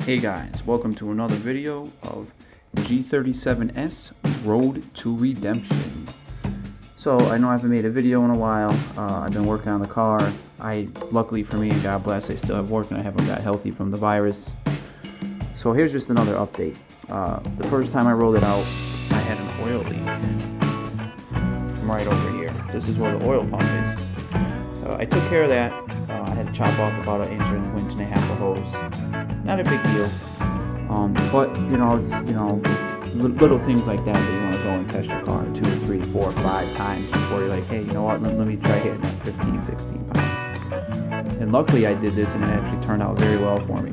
Hey guys, welcome to another video of G37's Road to Redemption. So I know I haven't made a video in a while. I've been working on the car. Luckily for me, and God bless, I still have work and I haven't got healthy from the virus. So here's just another update. The first time I rolled it out, I had an oil leak from right over here. This is where the oil pump is. I took care of that. I had to chop off about an inch and a half of hose. Not a big deal, but it's little things like that you want to go and test your car 2, 3, 4, 5 times before you're like, hey, you know what? Let me try hitting that 15, 16 pounds. And luckily I did this, and it actually turned out very well for me.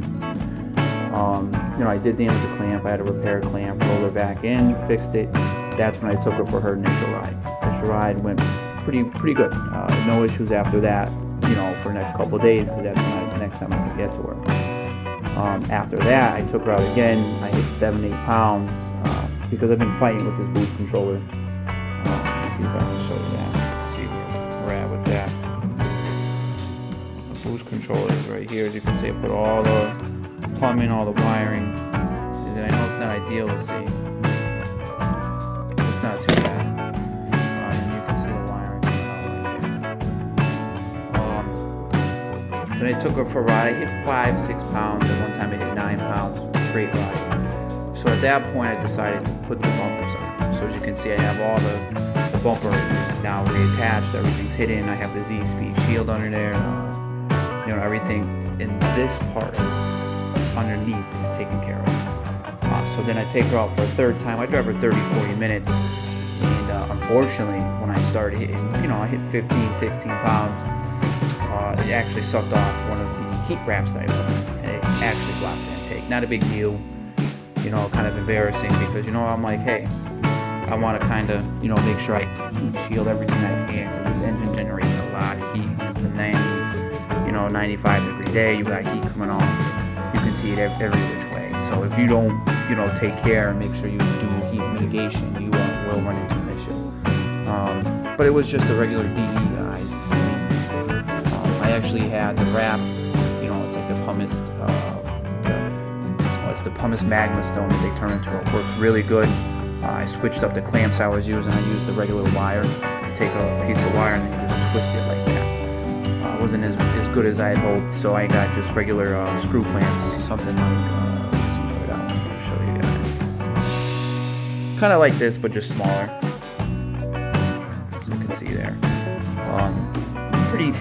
I did damage the clamp. I had to repair a clamp, rolled her back in, fixed it. That's when I took her for her initial ride. Initial ride went pretty good. No issues after that. For the next couple of days, because that's the next time I could get to her. After that, I took her out again. I hit 7-8 pounds because I've been fighting with this boost controller. Let's see if I can show you that. Let's see where we're at with that. The boost controller is right here. As you can see, I put all the plumbing, all the wiring. And I know it's not ideal to see. It's not too bad. And you can see the wiring right there. So I took her for a ride. I hit 5-6 pounds. At one time I hit 9 pounds. Great ride. So at that point I decided to put the bumpers on. So as you can see, I have all the bumper is now reattached. Everything's hidden. I have the Z-Speed shield under there. Everything in this part underneath is taken care of. So then I take her out for a third time. I drive her 30-40 minutes. And unfortunately, when I started hitting, I hit 15, 16 pounds. It actually sucked off one of the heat wraps that I put on, and it actually blocked the intake. Not a big deal, kind of embarrassing because, I'm like, hey, I want to kind of, make sure I shield everything I can, because this engine generates a lot of heat. It's a 95-degree day, you got heat coming off. You can see it every which way. So if you don't, take care and make sure you do heat mitigation, you will run into an issue. But it was just a regular DE. I actually had the wrap, it's like the pumice, it's the pumice magma stone that they turn into. It worked really good. I switched up the clamps I was using. I used the regular wire. Take a piece of wire and then just twist it like that. It wasn't as good as I had hoped, so I got just regular screw clamps, something like, let's see what I'll show you guys. Kind of like this, but just smaller. As you can see there.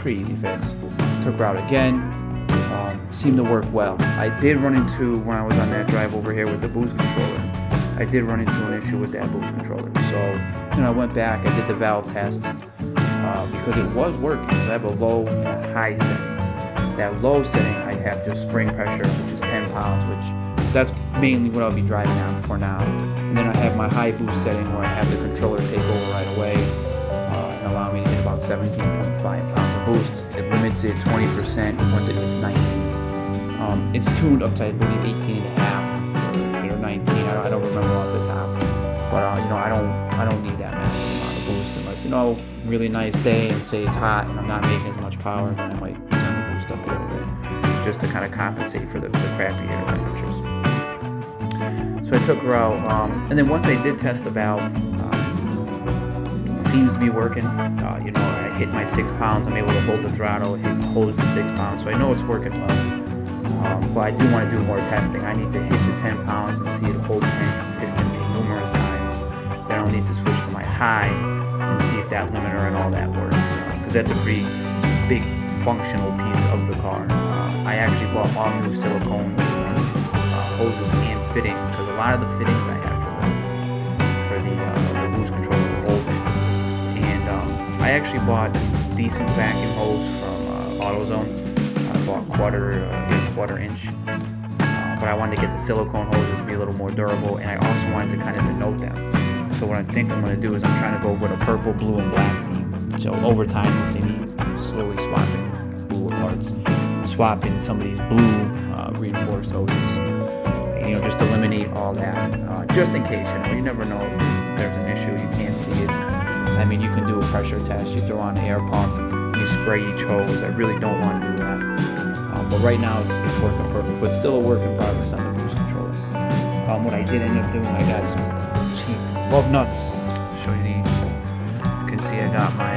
Pretty easy fix. Took her out again. Seemed to work well. I did run into, when I was on that drive over here with the boost controller, I did run into an issue with that boost controller. So, I went back, I did the valve test, because it was working. I have a low and a high setting. That low setting, I have just spring pressure, which is 10 pounds, which that's mainly what I'll be driving on for now. And then I have my high boost setting where I have the controller take over right away, and allow me to hit about 17.5 pounds of boost. It limits it 20% once it hits 19. It's tuned up to, I believe, 18.5 or 19. I don't remember off the top. But I don't need that massive amount of boost unless really nice day and say it's hot and I'm not making as much power, then I might turn the boost up a little bit just to kind of compensate for the crafty air temperatures. So I took her out, and then once I did test the valve, seems to be working. I hit my 6 pounds. I'm able to hold the throttle, hold it to 6 pounds, so I know it's working well. But I do want to do more testing. I need to hit the 10 pounds and see it hold 10 consistently numerous times. Then I'll need to switch to my high and see if that limiter and all that works, because that's a pretty big functional piece of the car. I actually bought all new silicone hoses and fittings, because a lot of the fittings I have for the boost controller were old. And I actually bought decent vacuum hose from AutoZone. I bought quarter inch, but I wanted to get the silicone hoses to be a little more durable, and I also wanted to kind of denote them. So what I think I'm going to do is I'm trying to go with a purple, blue, and black theme. So over time you'll see me slowly swapping blue parts, swapping some of these blue reinforced hoses, and, just eliminate all that, just in case. You never know if there's an issue, you can't see it. I mean, you can do a pressure test. You throw on an air pump, you spray each hose. I really don't want to do that. But right now it's working perfect, but still a work in progress on the cruise controller. What I did end up doing, I got some cheap lug nuts. I'll show you these. You can see I got my,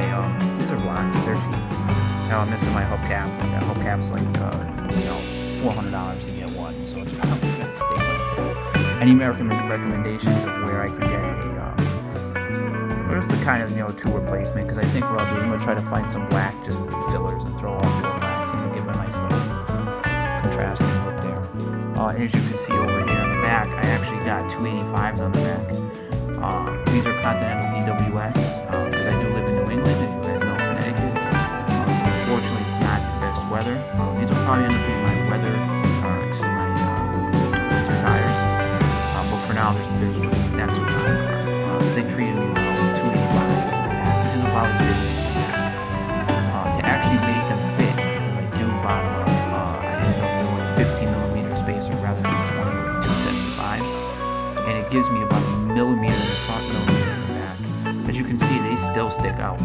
these are blocks, they're cheap. Now I'm missing my hubcap. That hubcap's like, $400 to get one, so it's probably going to stay like that. Any recommendations of where I can get where's the kind of, tool replacement? Because I think what I'll do is I'm going to try to find some black, just fillers, and throw all 4 blacks and give them a nice little contrasting look there. And as you can see over here on the back, I actually got 285s on the back. These are Continental DWS, because I do live in New England and you know Connecticut. Unfortunately, it's not the best weather. These will probably end up being my winter tires. But for now, that's what's on the car. They treated me well with 285s, which is about as good as you can get. To actually make them fit, because I do bottom up, I ended up doing 15mm spacer rather than 20 with 275s. And it gives me about a millimeter in the front, millimeter in the back. As you can see, they still stick out.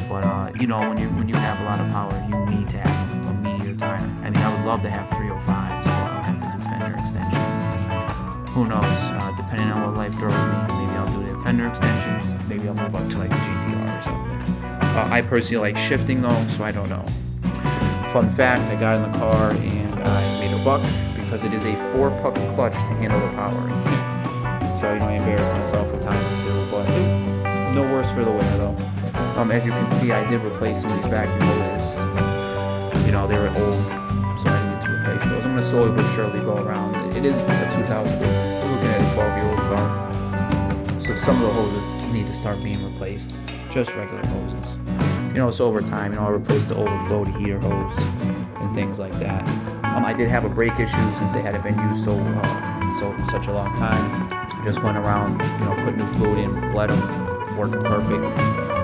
But when you have a lot of power, you need to have a meteor tire. I mean, I would love to have 305s, but I'll have to do fender extensions. Who knows? Depending on what life throws me, maybe I'll do the fender extensions. Maybe I'll move up to like a GTR or something. I personally like shifting though, so I don't know. Fun fact: I got in the car and I made a buck because it is a 4-puck clutch to handle the power. So I embarrass myself with time or two, but no worse for the wear though. As you can see, I did replace some of these vacuum hoses. They were old, so I needed to replace those. I'm going to slowly but surely go around. It is a 2000, we're looking at a 12-year-old car. So some of the hoses need to start being replaced, just regular hoses. So over time, I replaced the overflow, the heater hose, and things like that. I did have a brake issue since they hadn't been used such a long time. Just went around, put new fluid in, bled them, working perfect.